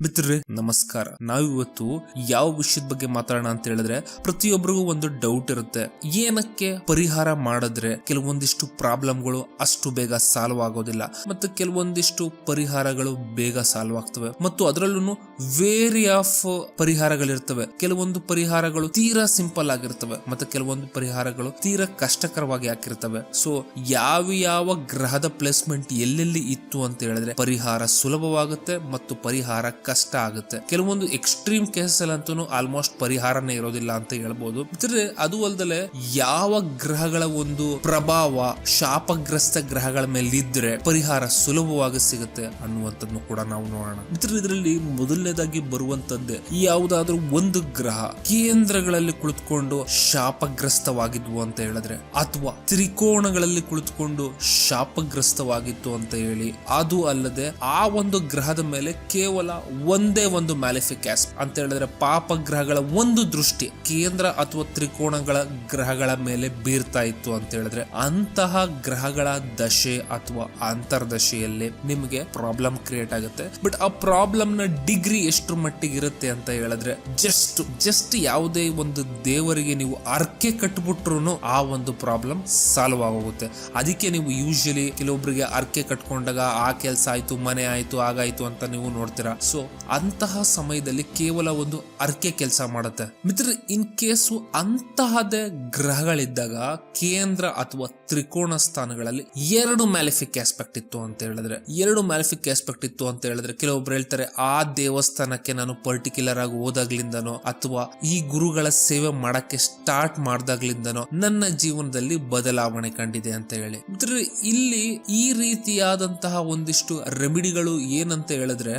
ಮಿತ್ರರೇ ನಮಸ್ಕಾರ. ನಾವಿವತ್ತು ಯಾವ ವಿಷಯದ ಬಗ್ಗೆ ಮಾತಾಡೋಣ ಅಂತ ಹೇಳಿದ್ರೆ, ಪ್ರತಿಯೊಬ್ಬರಿಗೂ ಒಂದು ಡೌಟ್ ಇರುತ್ತೆ. ಏನಕ್ಕೆ ಪರಿಹಾರ ಮಾಡಿದ್ರೆ ಕೆಲವೊಂದಿಷ್ಟು ಪ್ರಾಬ್ಲಮ್ಗಳು ಅಷ್ಟು ಬೇಗ ಸಾಲ್ವ್ ಆಗೋದಿಲ್ಲ, ಮತ್ತೆ ಕೆಲವೊಂದಿಷ್ಟು ಪರಿಹಾರಗಳು ಬೇಗ ಸಾಲ್ವ್ ಆಗ್ತವೆ, ಮತ್ತು ಅದರಲ್ಲೂ ವೇರಿ ಆಫ್ ಪರಿಹಾರಗಳಿರ್ತವೆ. ಕೆಲವೊಂದು ಪರಿಹಾರಗಳು ತೀರಾ ಸಿಂಪಲ್ ಆಗಿರ್ತವೆ, ಮತ್ತೆ ಕೆಲವೊಂದು ಪರಿಹಾರಗಳು ತೀರಾ ಕಷ್ಟಕರವಾಗಿ ಹಾಕಿರ್ತವೆ. ಸೊ ಯಾವ ಗ್ರಹದ ಪ್ಲೇಸ್ಮೆಂಟ್ ಎಲ್ಲೆಲ್ಲಿ ಇತ್ತು ಅಂತ ಹೇಳಿದ್ರೆ ಪರಿಹಾರ ಸುಲಭವಾಗುತ್ತೆ ಮತ್ತು ಪರಿಹಾರ ಕಷ್ಟ ಆಗುತ್ತೆ. ಕೆಲವೊಂದು ಎಕ್ಸ್ಟ್ರೀಮ್ ಕೇಸಸ್ ಅಂತೂ ಆಲ್ಮೋಸ್ಟ್ ಪರಿಹಾರನೇ ಇರೋದಿಲ್ಲ ಅಂತ ಹೇಳ್ಬೋದು. ಅದು ಅಲ್ಲದೆ ಯಾವ ಗ್ರಹಗಳ ಒಂದು ಪ್ರಭಾವ ಶಾಪಗ್ರಸ್ತ ಗ್ರಹಗಳ ಮೇಲೆ ಇದ್ರೆ ಪರಿಹಾರ ಸುಲಭವಾಗಿ ಸಿಗುತ್ತೆ ಅನ್ನುವಂಥದ್ದು ಕೂಡ ನಾವು ನೋಡೋಣ. ಇದರಲ್ಲಿ ಮೊದಲನೇದಾಗಿ ಬರುವಂತದ್ದೇ ಯಾವುದಾದ್ರೂ ಒಂದು ಗ್ರಹ ಕೇಂದ್ರಗಳಲ್ಲಿ ಕುಳಿತುಕೊಂಡು ಶಾಪಗ್ರಸ್ತವಾಗಿದ್ವು ಅಂತ ಹೇಳಿದ್ರೆ, ಅಥವಾ ತ್ರಿಕೋಣಗಳಲ್ಲಿ ಕುಳಿತುಕೊಂಡು ಶಾಪಗ್ರಸ್ತವಾಗಿತ್ತು ಅಂತ ಹೇಳಿ, ಅದು ಅಲ್ಲದೆ ಆ ಒಂದು ಗ್ರಹದ ಮೇಲೆ ಕೇವಲ ಒಂದೇ ಒಂದು ಮ್ಯಾಲಿಫಿಕ್ ಆಸ್ಪೆಕ್ಟ್ ಅಂತ ಹೇಳಿದ್ರೆ ಪಾಪ ಗ್ರಹಗಳ ಒಂದು ದೃಷ್ಟಿ ಕೇಂದ್ರ ಅಥವಾ ತ್ರಿಕೋಣಗಳ ಗ್ರಹಗಳ ಮೇಲೆ ಬೀರ್ತಾ ಇತ್ತು ಅಂತ ಹೇಳಿದ್ರೆ, ಅಂತಹ ಗ್ರಹಗಳ ದಶೆ ಅಥವಾ ಅಂತರ್ದಶೆಯಲ್ಲಿ ನಿಮಗೆ ಪ್ರಾಬ್ಲಮ್ ಕ್ರಿಯೇಟ್ ಆಗುತ್ತೆ. ಬಟ್ ಆ ಪ್ರಾಬ್ಲಮ್ ನ ಡಿಗ್ರಿ ಎಷ್ಟು ಮಟ್ಟಿಗೆ ಇರುತ್ತೆ ಅಂತ ಹೇಳಿದ್ರೆ, ಜಸ್ಟ್ ಯಾವುದೇ ಒಂದು ದೇವರಿಗೆ ನೀವು ಅರ್ಕೆ ಕಟ್ಬಿಟ್ರು ಆ ಒಂದು ಪ್ರಾಬ್ಲಮ್ ಸಾಲ್ವ್ ಆಗೋಗುತ್ತೆ. ಅದಕ್ಕೆ ನೀವು ಯೂಶಲಿ ಕೆಲವೊಬ್ಬರಿಗೆ ಅರ್ಕೆ ಕಟ್ಕೊಂಡಾಗ ಆ ಕೆಲಸ ಆಯ್ತು, ಮನೆ ಆಯ್ತು, ಆಗಾಯ್ತು ಅಂತ ನೀವು ನೋಡ್ತೀರಾ. ಸೊ ಅಂತಹ ಸಮಯದಲ್ಲಿ ಕೇವಲ ಒಂದು ಅರ್ಕೆ ಕೆಲಸ ಮಾಡುತ್ತೆ. ಮಿತ್ರ, ಇನ್ ಕೇಸು ಅಂತಹದೇ ಗ್ರಹಗಳಿದ್ದಾಗ ಕೇಂದ್ರ ಅಥವಾ ತ್ರಿಕೋಣ ಸ್ಥಾನಗಳಲ್ಲಿ ಎರಡು ಮ್ಯಾಲಿಫಿಕ್ ಆಸ್ಪೆಕ್ಟ್ ಇತ್ತು ಅಂತ ಹೇಳಿದ್ರೆ, ಕೆಲವೊಬ್ರು ಹೇಳ್ತಾರೆ ಆ ದೇವಸ್ಥಾನಕ್ಕೆ ನಾನು ಪರ್ಟಿಕ್ಯುಲರ್ ಆಗಿ ಹೋದಾಗ್ಲಿಂದನೋ ಅಥವಾ ಈ ಗುರುಗಳ ಸೇವೆ ಮಾಡಕ್ಕೆ ಸ್ಟಾರ್ಟ್ ಮಾಡ್ದಾಗ್ಲಿಂದನೋ ನನ್ನ ಜೀವನದಲ್ಲಿ ಬದಲಾವಣೆ ಕಂಡಿದೆ ಅಂತ ಹೇಳಿ. ಇಲ್ಲಿ ಈ ರೀತಿಯಾದಂತಹ ಒಂದಿಷ್ಟು ರೆಮಿಡಿಗಳು ಏನಂತ ಹೇಳಿದ್ರೆ,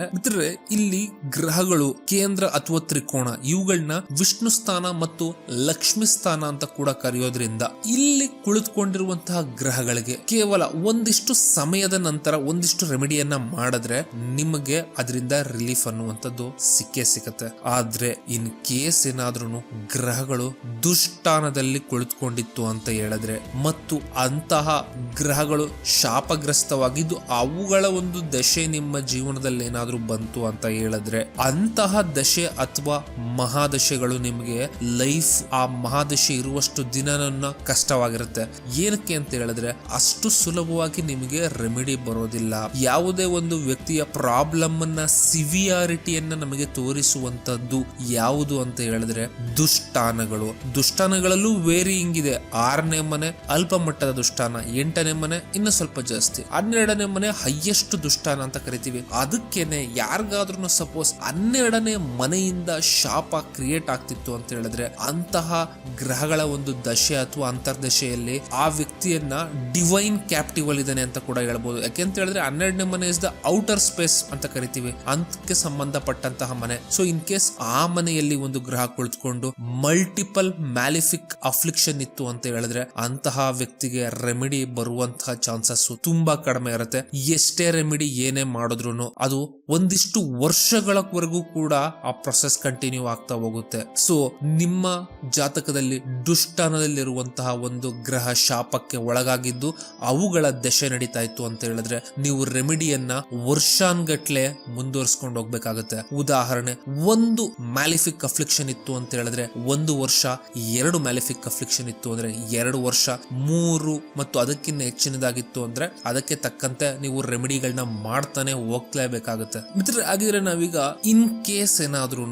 ಇಲ್ಲಿ ಗ್ರಹಗಳು ಕೇಂದ್ರ ಅಥವಾ ತ್ರಿಕೋಣ ಇವುಗಳನ್ನ ವಿಷ್ಣು ಸ್ಥಾನ ಮತ್ತು ಲಕ್ಷ್ಮಿ ಸ್ಥಾನ ಅಂತ ಕೂಡ ಕರೆಯೋದ್ರಿಂದ ಇಲ್ಲಿ ಕುಳಿತುಕೊಂಡಿರುವಂತಹ ಗ್ರಹಗಳಿಗೆ ಕೇವಲ ಒಂದಿಷ್ಟು ಸಮಯದ ನಂತರ ಒಂದಿಷ್ಟು ರೆಮಿಡಿಯನ್ನ ಮಾಡಿದ್ರೆ ನಿಮಗೆ ಅದರಿಂದ ರಿಲೀಫ್ ಅನ್ನುವಂಥದ್ದು ಸಿಕ್ಕೇ ಸಿಗುತ್ತೆ. ಆದ್ರೆ ಇನ್ ಕೇಸ್ ಏನಾದ್ರೂ ಗ್ರಹಗಳು ದುಷ್ಟಾನದಲ್ಲಿ ಕುಳಿತುಕೊಂಡಿತ್ತು ಅಂತ ಹೇಳಿದ್ರೆ ಮತ್ತು ಅಂತಹ ಗ್ರಹಗಳು ಶಾಪಗ್ರಸ್ತವಾಗಿದ್ದು ಅವುಗಳ ಒಂದು ದಶೆ ನಿಮ್ಮ ಜೀವನದಲ್ಲಿ ಏನಾದ್ರೂ ಬಂತು ಅಂತ ಹೇಳಿದ್ರೆ, ಅಂತಹ ದಶೆ ಅಥವಾ ಮಹಾದಶೆಗಳು ನಿಮಗೆ ಲೈಫ್ ಆ ಮಹಾದಶೆ ಇರುವಷ್ಟು ದಿನನ ಕಷ್ಟವಾಗಿರುತ್ತೆ. ಏನಕ್ಕೆ ಅಂತ ಹೇಳಿದ್ರೆ ಅಷ್ಟು ಸುಲಭವಾಗಿ ನಿಮಗೆ ರೆಮಿಡಿ ಬರೋದಿಲ್ಲ. ಯಾವುದೇ ಒಂದು ವ್ಯಕ್ತಿಯ ಪ್ರಾಬ್ಲಮ್ ಅನ್ನ ಸಿವಿಯಾರಿಟಿಯನ್ನ ನಮಗೆ ತೋರಿಸುವಂತದ್ದು ಯಾವುದು ಅಂತ ಹೇಳಿದ್ರೆ ದುಷ್ಟಾನಗಳಲ್ಲೂ ವೇರಿಯಿಂಗ್ ಇದೆ. 6ನೇ ಮನೆ ಅಲ್ಪ ಮಟ್ಟದ ದುಷ್ಟಾನ, 8ನೇ ಮನೆ ಇನ್ನು ಸ್ವಲ್ಪ ಜಾಸ್ತಿ, 12ನೇ ಮನೆ ಹೈಯೆಸ್ಟ್ ದುಷ್ಟಾನ ಅಂತ ಕರಿತೀವಿ. ಅದಕ್ಕೇನೆ ಯಾರಿಗಾದ್ರೂ ಸಪೋಸ್ 12ನೇ ಮನೆಯಿಂದ ಶಾಪ ಕ್ರಿಯೇಟ್ ಆಗ್ತಿತ್ತು ಅಂತ ಹೇಳಿದ್ರೆ ಅಂತಹ ಗ್ರಹಗಳ ಒಂದು ದಶೆ ಅಥವಾ ಅಂತರ್ದಶೆಯಲ್ಲಿ ಆ ವ್ಯಕ್ತಿಯನ್ನ ಡಿವೈನ್ ಕ್ಯಾಪ್ಟಿವ್ ಅಲ್ಲಿ ಇದ್ದಾನೆ ಅಂತ ಕೂಡ ಹೇಳ್ಬೋದು. ಯಾಕೆಂತ ಹೇಳಿದ್ರೆ 12ನೇ ಮನೆ ಇಸ್ ದ ಔಟರ್ ಸ್ಪೇಸ್ ಅಂತ ಕರಿತೀವಿ, ಅಂತಕ್ಕೆ ಸಂಬಂಧಪಟ್ಟಂತಹ ಮನೆ. ಸೊ ಇನ್ ಕೇಸ್ ಆ ಮನೆಯಲ್ಲಿ ಒಂದು ಗ್ರಹ ಕುಳಿತುಕೊಂಡು ಮಲ್ಟಿಪಲ್ ಮ್ಯಾಲಿಫಿಕ್ ಅಫ್ಲಿಕ್ಷನ್ ಇತ್ತು ಅಂತ ಹೇಳಿದ್ರೆ ಅಂತಹ ವ್ಯಕ್ತಿಗೆ ರೆಮಿಡಿ ಬರುವಂತಹ ಚಾನ್ಸಸ್ ತುಂಬಾ ಕಡಿಮೆ ಇರುತ್ತೆ. ಎಷ್ಟೇ ರೆಮಿಡಿ ಏನೇ ಮಾಡಿದ್ರು ಅದು ಒಂದಿಷ್ಟು ವರ್ಷಗಳವರೆಗೂ ಕೂಡ ಆ ಪ್ರೊಸೆಸ್ ಕಂಟಿನ್ಯೂ ಆಗ್ತಾ ಹೋಗುತ್ತೆ. ಸೊ ನಿಮ್ಮ ಜಾತಕದಲ್ಲಿ ದುಷ್ಟಾನದಲ್ಲಿರುವಂತಹ ಒಂದು ಗ್ರಹ ಶಾಪಕ್ಕೆ ಒಳಗಾಗಿದ್ದು ಅವುಗಳ ದಶೆ ನಡೀತಾ ಇತ್ತು ಅಂತ ಹೇಳಿದ್ರೆ ನೀವು ರೆಮಿಡಿಯನ್ನ ವರ್ಷಾನ್ಗಟ್ಲೆ ಮುಂದುವರಿಸಿಕೊಂಡು ಹೋಗ್ಬೇಕಾಗುತ್ತೆ. ಉದಾಹರಣೆ, ಒಂದು ಮ್ಯಾಲಿಫಿಕ್ ಅಫ್ಲಿಕ್ಷನ್ ಇತ್ತು ಅಂತ ಹೇಳಿದ್ರೆ 1 ವರ್ಷ, 2 ಮ್ಯಾಲಿಫಿಕ್ ಅಫ್ಲಿಕ್ಷನ್ ಇತ್ತು ಅಂದ್ರೆ 2 ವರ್ಷ, 3 ಮತ್ತು ಅದಕ್ಕಿಂತ ಹೆಚ್ಚಿನದಾಗಿತ್ತು ಅಂದ್ರೆ ಅದಕ್ಕೆ ತಕ್ಕಂತೆ ನೀವು ರೆಮಿಡಿಗಳನ್ನ ಮಾಡ್ತಾನೆ ಹೋಗ್ಲೇಬೇಕಾಗುತ್ತೆ. ಹಾಗಿದ್ರೆ ನಾವೀಗ ಇನ್ ಕೇಸ್ ಏನಾದ್ರೂ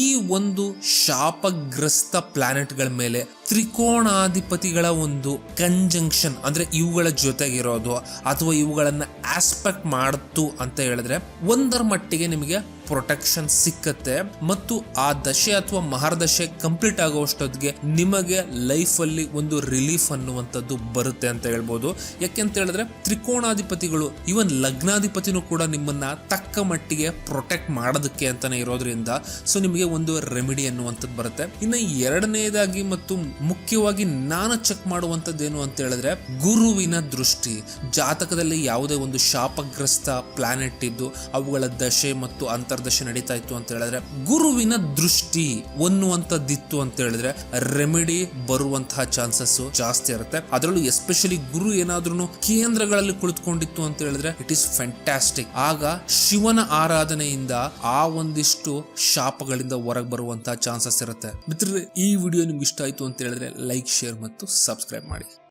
ಈ ಒಂದು ಶಾಪಗ್ರಸ್ತ ಪ್ಲಾನೆಟ್ ಗಳ ಮೇಲೆ ತ್ರಿಕೋಣಾಧಿಪತಿಗಳ ಒಂದು ಕಂಜಂಕ್ಷನ್ ಅಂದ್ರೆ ಇವುಗಳ ಜೊತೆಗಿರೋದು ಅಥವಾ ಇವುಗಳನ್ನ ಆಸ್ಪೆಕ್ಟ್ ಮಾಡ್ತು ಅಂತ ಹೇಳಿದ್ರೆ ಒಂದರ ಮಟ್ಟಿಗೆ ನಿಮಗೆ ಪ್ರೊಟೆಕ್ಷನ್ ಸಿಕ್ಕತ್ತೆ ಮತ್ತು ಆ ದಶೆ ಅಥವಾ ಮಹಾದಶೆ ಕಂಪ್ಲೀಟ್ ಆಗುವಷ್ಟೊತ್ತಿಗೆ ನಿಮಗೆ ಲೈಫ್ ಅಲ್ಲಿ ಒಂದು ರಿಲೀಫ್ ಅನ್ನುವಂಥದ್ದು ಬರುತ್ತೆ ಅಂತ ಹೇಳ್ಬೋದು. ಯಾಕೆಂತ ಹೇಳಿದ್ರೆ ತ್ರಿಕೋಣಾಧಿಪತಿಗಳು ಇವನ್ ಲಗ್ನಾಧಿಪತಿನೂ ಕೂಡ ನಿಮ್ಮನ್ನ ತಕ್ಕ ಮಟ್ಟಿಗೆ ಪ್ರೊಟೆಕ್ಟ್ ಮಾಡೋದಕ್ಕೆ ಅಂತಾನೆ ಇರೋದ್ರಿಂದ ಸೊ ನಿಮಗೆ ಒಂದು ರೆಮಿಡಿ ಅನ್ನುವಂಥದ್ದು ಬರುತ್ತೆ. ಇನ್ನು ಎರಡನೇದಾಗಿ ಮತ್ತು ಮುಖ್ಯವಾಗಿ ನಾನು ಚೆಕ್ ಮಾಡುವಂಥದ್ದೇನು ಅಂತ ಹೇಳಿದ್ರೆ ಗುರುವಿನ ದೃಷ್ಟಿ. ಜಾತಕದಲ್ಲಿ ಯಾವುದೇ ಒಂದು ಶಾಪಗ್ರಸ್ತ ಪ್ಲಾನೆಟ್ ಇದ್ದು ಅವುಗಳ ದಶೆ ಮತ್ತು ಅಂತರ್ ಅಂತರ್ದಶೆ ನಡೀತಾ ಇತ್ತು ಅಂತ ಹೇಳಿದ್ರೆ ಗುರುವಿನ ದೃಷ್ಟಿ ಅನ್ನುವಂಥದ್ದಿತ್ತು ಅಂತ ಹೇಳಿದ್ರೆ ರೆಮಿಡಿ ಬರುವಂತಹ ಚಾನ್ಸಸ್ ಜಾಸ್ತಿ ಇರುತ್ತೆ. ಅದರಲ್ಲೂ ಎಸ್ಪೆಷಲಿ ಗುರು ಏನಾದ್ರೂ ಕೇಂದ್ರಗಳಲ್ಲಿ ಕುಳಿತುಕೊಂಡಿತ್ತು ಅಂತ ಹೇಳಿದ್ರೆ ಇಟ್ ಈಸ್ ಫ್ಯಾಂಟಾಸ್ಟಿಕ್. ಆಗ ಶಿವನ ಆರಾಧನೆಯಿಂದ ಆ ಒಂದಿಷ್ಟು ಶಾಪಗಳಿಂದ ಹೊರಗೆ ಬರುವಂತಹ ಚಾನ್ಸಸ್ ಇರುತ್ತೆ. ಮಿತ್ರರೇ, ಈ ವಿಡಿಯೋ ನಿಮ್ಗೆ ಇಷ್ಟ ಆಯ್ತು ಅಂತ ಹೇಳಿದ್ರೆ ಲೈಕ್, ಶೇರ್ ಮತ್ತು ಸಬ್ಸ್ಕ್ರೈಬ್ ಮಾಡಿ.